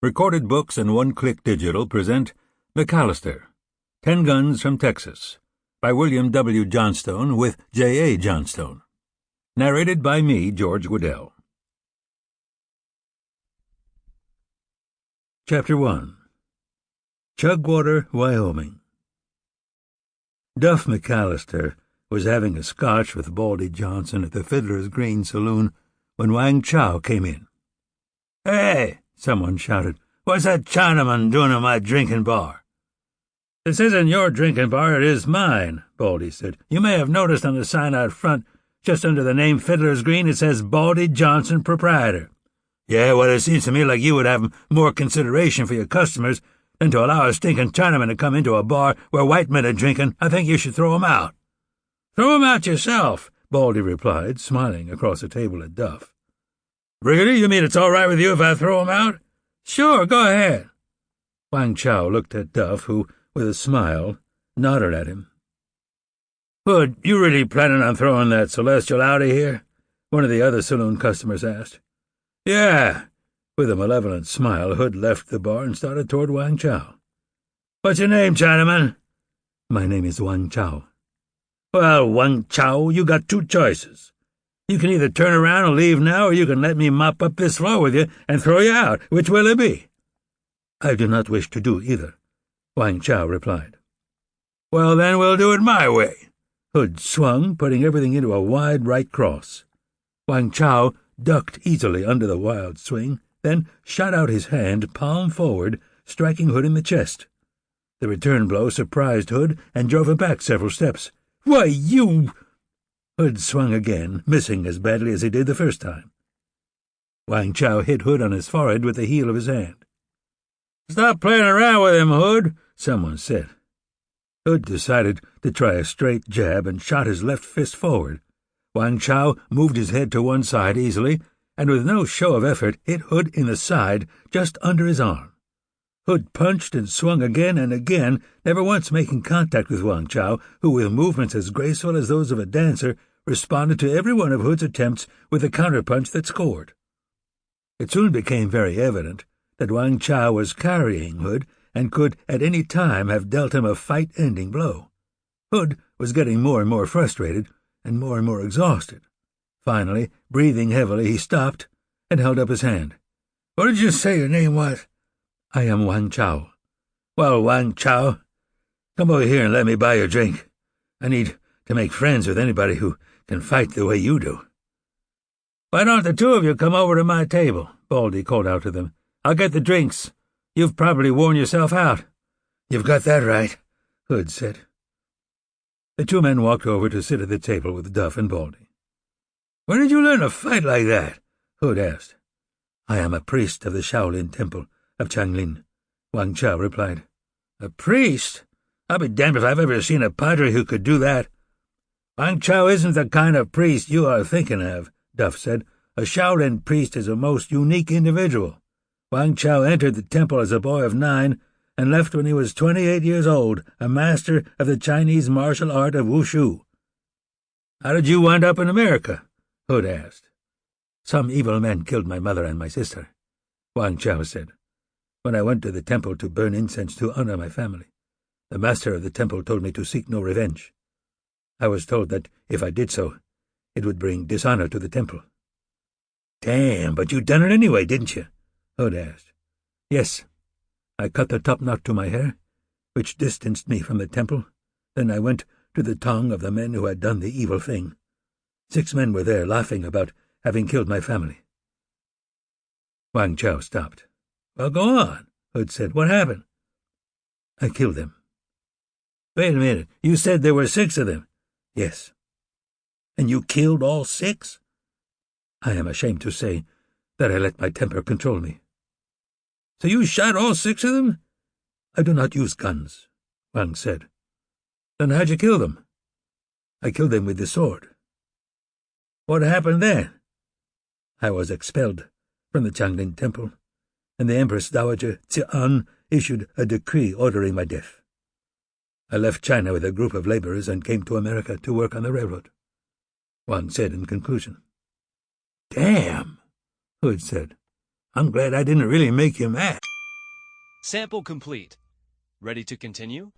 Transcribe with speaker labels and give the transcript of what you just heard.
Speaker 1: Recorded Books and One-Click Digital present MacCallister, 10 Guns from Texas, by William W. Johnstone with J.A. Johnstone. Narrated by me, George Guidall. Chapter 1. Chugwater, Wyoming. Duff MacCallister was having a scotch with Baldy Johnson at the Fiddler's Green Saloon when Wang Chow came in. "Hey!" someone shouted. "What's that Chinaman doing in my drinking bar?" "This isn't your drinking bar, it is mine," Baldy said. "You may have noticed on the sign out front, just under the name Fiddler's Green, it says Baldy Johnson, Proprietor." "Yeah, well, it seems to me like you would have more consideration for your customers than to allow a stinking Chinaman to come into a bar where white men are drinking. I think you should throw him out." "Throw him out yourself," Baldy replied, smiling across the table at Duff. "Really? You mean it's all right with you if I throw him out?" "Sure, go ahead." Wang Chow looked at Duff, who, with a smile, nodded at him. "Hood, you really planning on throwing that Celestial out of here?" one of the other saloon customers asked. "Yeah." With a malevolent smile, Hood left the bar and started toward Wang Chow. "What's your name, Chinaman?" "My name is Wang Chow." "Well, Wang Chow, you got two choices. You can either turn around and leave now, or you can let me mop up this floor with you and throw you out. Which will it be?" "I do not wish to do either," Wang Chow replied. "Well, then we'll do it my way." Hood swung, putting everything into a wide right cross. Wang Chow ducked easily under the wild swing, then shot out his hand, palm forward, striking Hood in the chest. The return blow surprised Hood and drove him back several steps. "Why, you—" Hood swung again, missing as badly as he did the first time. Wang Chow hit Hood on his forehead with the heel of his hand. "Stop playing around with him, Hood," someone said. Hood decided to try a straight jab and shot his left fist forward. Wang Chow moved his head to one side easily, and with no show of effort hit Hood in the side, just under his arm. Hood punched and swung again and again, never once making contact with Wang Chow, who, with movements as graceful as those of a dancer, responded to every one of Hood's attempts with a counterpunch that scored. It soon became very evident that Wang Chow was carrying Hood and could at any time have dealt him a fight-ending blow. Hood was getting more and more frustrated and more exhausted. Finally, breathing heavily, he stopped and held up his hand. "What did you say your name was?" "I am Wang Chow." "Well, Wang Chow, come over here and let me buy your drink. I need to make friends with anybody who can fight the way you do." "Why don't the two of you come over to my table?" Baldy called out to them. "I'll get the drinks. You've probably worn yourself out." "You've got that right," Hood said. The two men walked over to sit at the table with Duff and Baldy. "When did you learn to fight like that?" Hood asked. "I am a priest of the Shaolin Temple of Changlin," Wang Chow replied. "A priest? I'll be damned if I've ever seen a padre who could do that." "Wang Chow isn't the kind of priest you are thinking of," Duff said. "A Shaolin priest is a most unique individual. Wang Chow entered the temple as a boy of 9 and left when he was 28 years old, a master of the Chinese martial art of wushu." "How did you wind up in America?" Hood asked. "Some evil men killed my mother and my sister," Wang Chow said. "When I went to the temple to burn incense to honor my family, the master of the temple told me to seek no revenge. I was told that if I did so, it would bring dishonor to the temple." "Damn, but you done it anyway, didn't you?" Hood asked. "Yes. I cut the top knot to my hair, which distanced me from the temple. Then I went to the tongue of the men who had done the evil thing. 6 men were there laughing about having killed my family." Wang Chow stopped. "Well, go on," Hood said. "What happened?" "I killed them." "Wait a minute. You said there were 6 of them." "Yes." "And you killed all 6? "I am ashamed to say that I let my temper control me." "So you shot all 6 of them?" "I do not use guns," Wang said. "Then how'd you kill them?" "I killed them with the sword." "What happened then?" "I was expelled from the Changlin Temple, and the Empress Dowager Zi-an issued a decree ordering my death. I left China with a group of laborers and came to America to work on the railroad," Wang said in conclusion. "Damn," Hood said. "I'm glad I didn't really make you mad."
Speaker 2: Sample complete. Ready to continue?